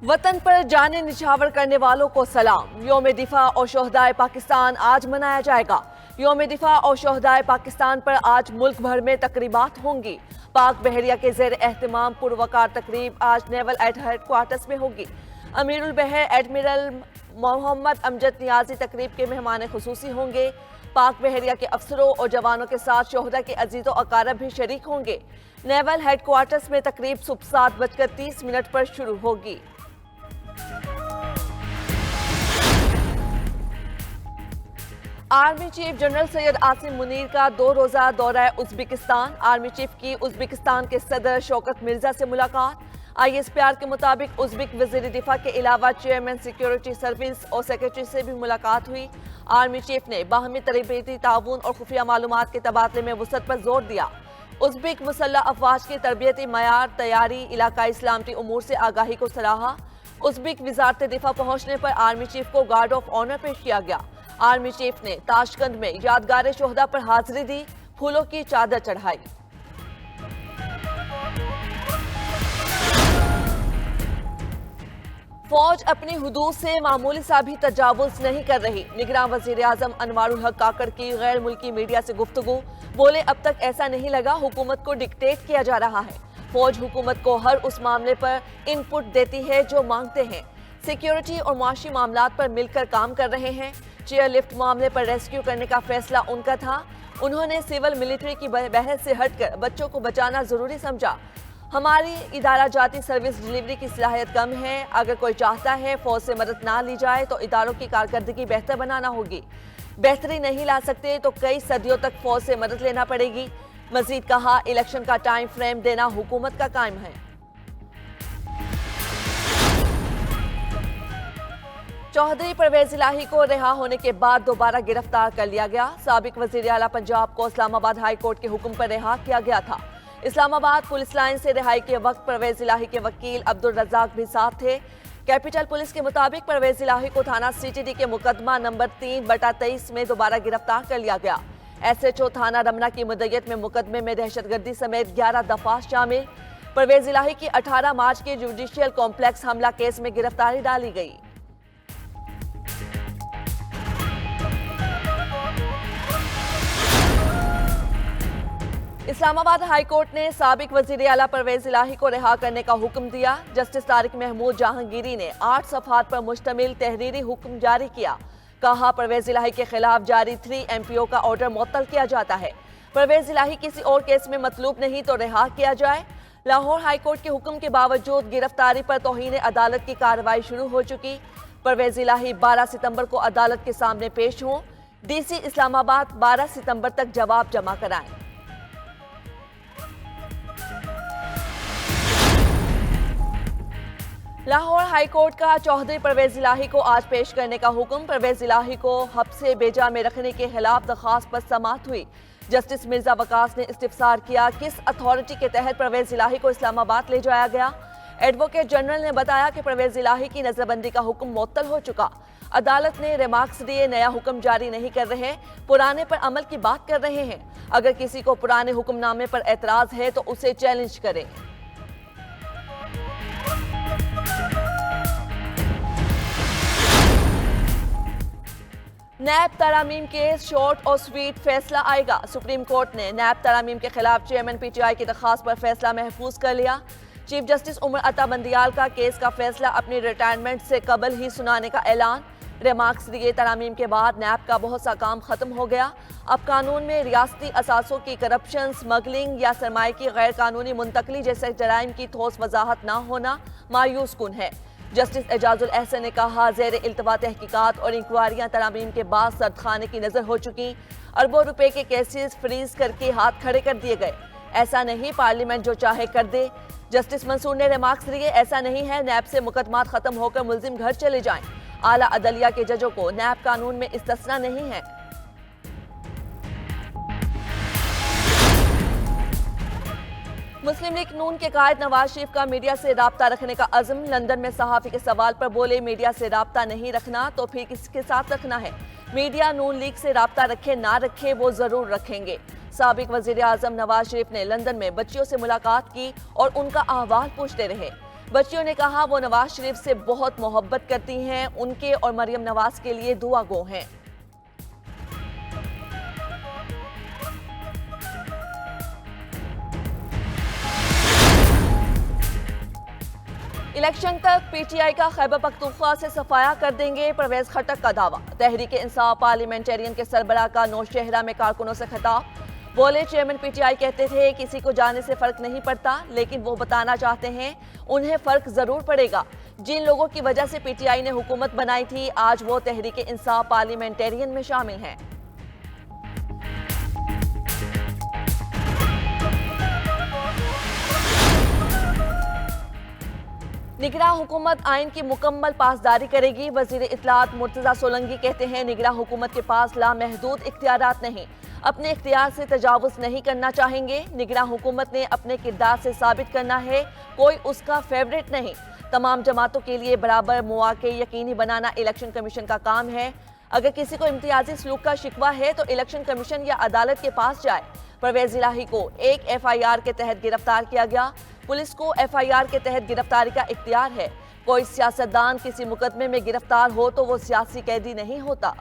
वतन पर जाने निछावर करने वालों को सलाम। योम दिफा और शोहदाए पाकिस्तान आज मनाया जाएगा। योम दिफा और शोहदाए पाकिस्तान पर आज मुल्क भर में तकरीबात होंगी। पाक बहरिया के ज़ेर एहतमाम पुरवकार तकरीब आज नेवल हेडक्वार्टर्स में होगी। अमीरुल बहर एडमिरल मोहम्मद अमजद नियाजी तकरीब के मेहमान खुसूसी होंगे। पाक बहरिया के अफसरों और जवानों के साथ शोहदा के अजीज़ो अकारब भी शरीक होंगे। नेवल हेडक्वार्टर्स में तकरीब सुबह 7:30 पर शुरू होगी। Army chief general Syed Asim Munir का 2 रोज़ा दौरा उज़्बेकिस्तान। आर्मी चीफ की उज़्बेकिस्तान के सदर शौकत मिर्जा से मुलाकात। ISPR के मुताबिक उज़्बेक वज़ीर दिफा के अलावा चेयरमैन सिक्योरिटी सर्विस और सेक्रेटरी से भी मुलाकात हुई। आर्मी चीफ ने बाहमी तरबीती ताउन और खुफिया मालूमात के तबादले में वसअत पर जोर दिया। उज़्बेक मुसल्लह अफवाज के तरबियती मयार, तैयारी, इलाकाई इस्लामती उमूर से आगाही को सराहा। उज़्बेक वज़ारत दिफा पहुंचने पर आर्मी चीफ को गार्ड ऑफ ऑनर पेश किया गया। आर्मी चीफ ने ताशकंद में यादगार शोहदा पर हाजिरी दी, फूलों की चादर चढ़ाई। फौज अपनी हुदूद से मामूली सा भी तजावुज नहीं कर रही। निगरान वजीर आजम अनवारुल हक काकड़ की गैर मुल्की मीडिया से गुफ्तगू। बोले, अब तक ऐसा नहीं लगा हुकूमत को डिक्टेट किया जा रहा है। फौज हुकूमत को हर उस मामले पर इनपुट देती है जो मांगते हैं। सिक्योरिटी और मुआशी मामलात पर मिलकर काम कर रहे हैं। चेयर लिफ्ट मामले पर रेस्क्यू करने का फैसला उनका था। उन्होंने सिविल मिलिट्री की बहस से हटकर बच्चों को बचाना जरूरी समझा। हमारी इदारा जाती सर्विस डिलीवरी की सलाहियत कम है। अगर कोई चाहता है फौज से मदद ना ली जाए तो इदारों की कारकर्दगी बेहतर बनाना होगी। बेहतरी नहीं ला सकते तो कई सदियों तक फौज से मदद लेना पड़ेगी। मजीद कहा, इलेक्शन का टाइम फ्रेम देना हुकूमत का काम है। चौधरी परवेज इलाही को रिहा होने के बाद दोबारा गिरफ्तार कर लिया गया। साबिक वजीर आला पंजाब को इस्लामाबाद हाई कोर्ट के हुक्म पर रिहा किया गया था। इस्लामाबाद पुलिस लाइन से रिहाई के वक्त परवेज इलाही के वकील अब्दुल रज़ाक भी साथ थे। कैपिटल पुलिस के मुताबिक परवेज इलाही को थाना CTD के मुकदमा नंबर 3/23 में दोबारा गिरफ्तार कर लिया गया। SHO थाना रमना की मुद्दत में मुकदमे में दहशतगर्दी समेत 11 दफा शामिल। परवेज इलाही की 18 मार्च के जुडिशियल कॉम्प्लेक्स हमला केस में गिरफ्तारी डाली गई। इस्लामाबाद हाई कोर्ट ने साबिक वजीर आला परवेज इलाही को रिहा करने का हुक्म दिया। जस्टिस तारिक महमूद जहांगीरी ने 8 सफ़हात पर मुश्तमिल तहरीरी हुक्म जारी किया। कहा, परवेज इलाही के खिलाफ जारी 3 MPO का ऑर्डर मुअत्तल किया जाता है। परवेज इलाही किसी और केस में मतलूब नहीं तो रिहा किया जाए। लाहौर हाई कोर्ट के हुक्म के बावजूद गिरफ्तारी पर तौहीन अदालत की कार्रवाई शुरू हो चुकी। परवेज इलाही 12 सितंबर को अदालत के सामने पेश हों। DC इस्लामाबाद 12 सितंबर तक जवाब जमा कराएं। लाहौर हाई कोर्ट का चौधरी परवेज इलाही को आज पेश करने का हुक्म। परवेज इलाही को हब्से बेजा में रखने के खिलाफ दरख्वास्त पर समाअत हुई। जस्टिस मिर्जा वकास ने इस्तिफसार किया, किस अथॉरिटी के तहत परवेज इलाही को इस्लामाबाद ले जाया गया। एडवोकेट जनरल ने बताया कि परवेज इलाही की नजरबंदी का हुक्म मुअत्तल हो चुका। अदालत ने रिमार्क्स दिए, नया हुक्म जारी नहीं कर रहे, पुराने पर अमल की बात कर रहे हैं। अगर किसी को पुराने हुक्मनामे पर एतराज है तो उसे चैलेंज करें। नैब तरामीम केस शॉर्ट और स्वीट फैसला आएगा। सुप्रीम कोर्ट ने नैब तरामीम के खिलाफ चेयरमैन PTI की दरख्वास्त पर फैसला महफूज कर लिया। चीफ जस्टिस उमर अता बंदियाल का केस का फैसला अपनी रिटायरमेंट से कबल ही सुनाने का ऐलान। रिमार्क्स दिए, तरामीम के बाद नैब का बहुत सा काम खत्म हो गया। अब कानून में रियासती असासों की करप्शन, स्मगलिंग या सरमाए की गैर कानूनी मुंतकली जैसे जराइम की ठोस वजाहत न होना मायूस कुन है। जस्टिस एजाजुल एहसन ने कहा, ज़ेर इल्तवा तहकीकात और इंक्वायरियां तरामीम के बाद सर्दखाने की नजर हो चुकी। अरबों रुपए के केसेस फ्रीज करके हाथ खड़े कर दिए गए। ऐसा नहीं पार्लियामेंट जो चाहे कर दे। जस्टिस मंसूर ने रिमार्क्स दिए, ऐसा नहीं है नैब से मुकदमात खत्म होकर मुलजिम घर चले जाएं। आला अदलिया के जजों को नैब कानून में इस्तिस्ना नहीं है। मुस्लिम लीग नून के कायद नवाज शरीफ का मीडिया से राब्ता रखने का अज़्म। लंदन में सहाफ़ी के सवाल पर बोले, मीडिया से राब्ता नहीं रखना तो फिर किसके साथ रखना है। मीडिया नून लीग से राब्ता रखे ना रखे वो जरूर रखेंगे। साबिक वजीर आजम नवाज शरीफ ने लंदन में बच्चियों से मुलाकात की और उनका अहवाल पूछते रहे। बच्चियों ने कहा वो नवाज शरीफ से बहुत मोहब्बत करती हैं, उनके और मरियम नवाज के लिए दुआ गो हैं। इलेक्शन तक पीटीआई का खैबर पख्तूनख्वा से सफाया कर देंगे, परवेज खटक का दावा। तहरीक इंसाफ पार्लियामेंटेरियन के सरबराह का नौशहरा में कारकुनों से खिताब। बोले, चेयरमैन पीटीआई कहते थे किसी को जाने से फर्क नहीं पड़ता, लेकिन वो बताना चाहते हैं उन्हें फर्क जरूर पड़ेगा। जिन लोगों की वजह से पीटीआई ने हुकूमत बनाई थी, आज वो तहरीक इंसाफ पार्लियामेंटेरियन में शामिल हैं। निगरां हुकूमत आइन की मुकम्मल पासदारी करेगी। वजीर इत्तलात मुर्तजा सोलंकी कहते हैं निगरां हुकूमत के पास लामहदूद इख्तियारात नहीं, अपने इख्तियार से तजावुज नहीं करना चाहेंगे। निगरां हुकूमत ने अपने किरदार से साबित करना है, कोई उसका फेवरेट नहीं। तमाम जमातों के लिए बराबर मौके यकीनी बनाना इलेक्शन कमीशन का काम है। अगर किसी को इम्तियाजी सलूक का शिकवा है तो इलेक्शन कमीशन या अदालत के पास जाए। परवेज इलाही को एक FIR के तहत गिरफ्तार किया गया। पुलिस को FIR के तहत गिरफ्तारी का इख्तियार है। कोई सियासतदान किसी मुकदमे में गिरफ्तार हो तो वो सियासी कैदी नहीं होता।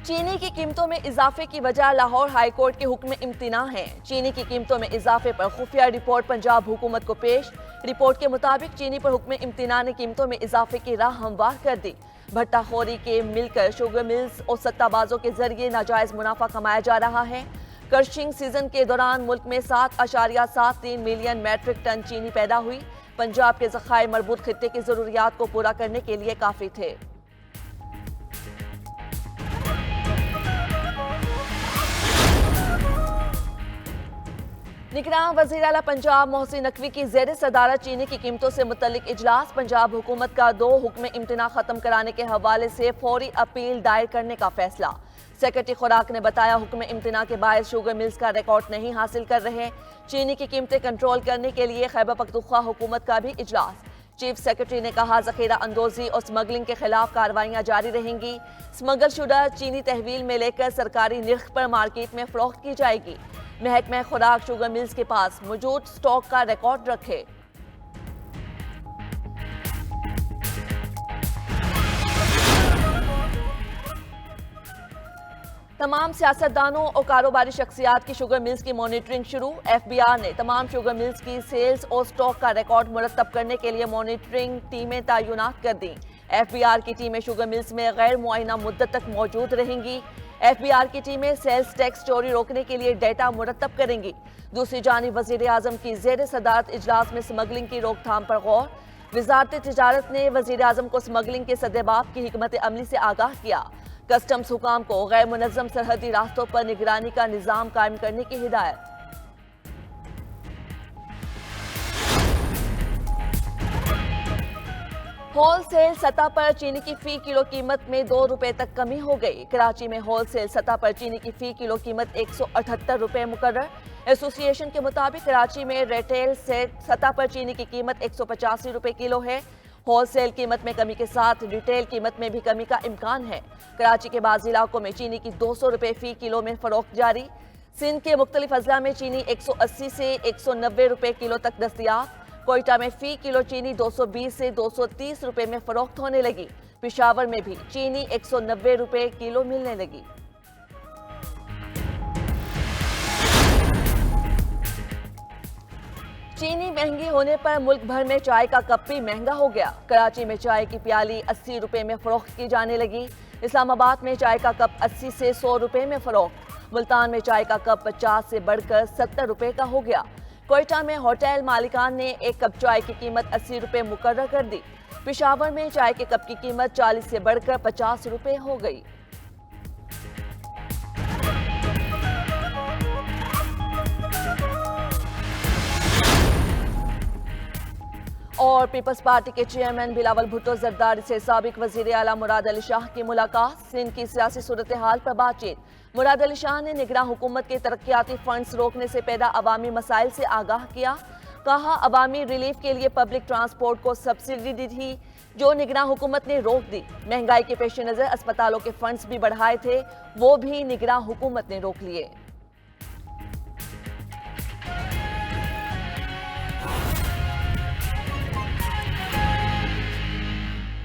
चीनी की कीमतों में इजाफे की वजह लाहौर हाई कोर्ट के हुक्म इम्तिना है। चीनी की कीमतों में इजाफे पर खुफिया रिपोर्ट पंजाब हुकूमत को पेश। रिपोर्ट के मुताबिक चीनी पर हुक्म इम्तिना ने कीमतों में इजाफे की राह हमवार कर दी। भट्टाखोरी के मिलकर शुगर मिल्स और सट्टाबाजों के जरिए नाजायज मुनाफा कमाया जा रहा है। क्रशिंग सीजन के दौरान मुल्क में 7.73 मिलियन मैट्रिक टन चीनी पैदा हुई। पंजाब के ज़खायर मरबूत खित्ते की जरूरियात को पूरा करने के लिए काफी थे। निगरान वज़ीर आला पंजाब मोहसिन नकवी की ज़ेर सदारत चीनी की कीमतों से मुतल्लिक इजलास। पंजाब हुकूमत का 2 हुक्म इम्तिना खत्म कराने के हवाले से फौरी अपील दायर करने का फैसला। सेक्रेटरी खुराक ने बताया हुक्म इम्तिना के बायस शुगर मिल्स का रिकॉर्ड नहीं हासिल कर रहे। चीनी की कीमतें कंट्रोल करने के लिए खैबर पख्तूनख्वा हुकूमत का भी इजलास। चीफ सेक्रेटरी ने कहा जखीरा अंदोजी और स्मगलिंग के खिलाफ कार्रवाइयां जारी रहेंगी। स्मगल शुदा चीनी तहवील में लेकर सरकारी निर्ख पर मार्केट में फरोख्त की जाएगी। महकमा खुराक शुगर मिल्स के पास मौजूद स्टॉक का रिकॉर्ड रखे। तमाम सियासतदानों और कारोबारी शख्सियात की शुगर मिल्स की मॉनिटरिंग शुरू। FBR ने तमाम शुगर मिल्स की सेल्स और स्टॉक का रिकॉर्ड मुरतब करने के लिए मॉनिटरिंग टीमें तैनात कर दी। FBR की टीमें शुगर मिल्स में गैर मुआयना मुद्दत तक मौजूद रहेंगी। FBR की टीमें सेल्स टैक्स चोरी रोकने के लिए डेटा मुरतब करेंगी। दूसरी जानिब वज़ीर आज़म की ज़ेर सदारत इजलास में स्मगलिंग की रोकथाम पर गौर। वज़ारत तिजारत ने वज़ीर आज़म को स्मगलिंग के सद्देबाब की हिकमत अमली से आगाह किया। कस्टम्स हुकाम को गैर मुनज़्ज़म सरहदी रास्तों पर निगरानी का निज़ाम कायम करने की हिदायत। होलसेल सतह पर चीनी की फी किलो कीमत में 2 रुपए तक कमी हो गई। कराची में होलसेल सतह पर चीनी की फी किलो कीमत 178 रुपए मुकर्रर। एसोसिएशन के मुताबिक कराची में रिटेल सेट सतह पर चीनी की कीमत 185 रुपए किलो है। होलसेल कीमत में कमी के साथ रिटेल कीमत में भी कमी का इम्कान है। कराची के बाज़ इलाकों में चीनी की 200 रुपए फी किलो में फरोख्त जारी। सिंध के मुख्तलिफ अजला में चीनी 180 से 190 रुपए किलो तक दस्तयाब। कोयटा में फी किलो चीनी 220 से 230 रुपए में फरोख्त होने लगी। पेशावर में भी चीनी 190 रुपए किलो मिलने लगी। चीनी महंगी होने पर मुल्क भर में चाय का कप भी महंगा हो गया। कराची में चाय की प्याली 80 रुपए में फरोख्त की जाने लगी। इस्लामाबाद में चाय का कप 80 से 100 रुपए में फरोख्त। मुल्तान में चाय का कप 50 से बढ़कर 70 रुपए का हो गया। कोयटा में होटल मालिकान ने एक कप चाय की कीमत 80 रुपए मुकर्रर कर दी। पेशावर में चाय के कप की कीमत 40 से बढ़कर 50 रुपए हो गई। और पीपल्स पार्टी के चेयरमैन बिलावल भुट्टो जरदारी से साबिक वजीर आला मुराद अली शाह की मुलाकात। सिंध की सियासी सूरत हाल पर बातचीत। मुराद अली शाह ने निगरान हुकूमत के तरक्याती फंड्स रोकने से पैदा अवामी मसाइल से आगाह किया। कहा अवामी रिलीफ के लिए पब्लिक ट्रांसपोर्ट को सब्सिडी दी थी जो निगरान हुकूमत ने रोक दी। महंगाई के पेश नज़र अस्पतालों के फंड्स भी बढ़ाए थे, वो भी निगरान हुकूमत ने रोक लिए।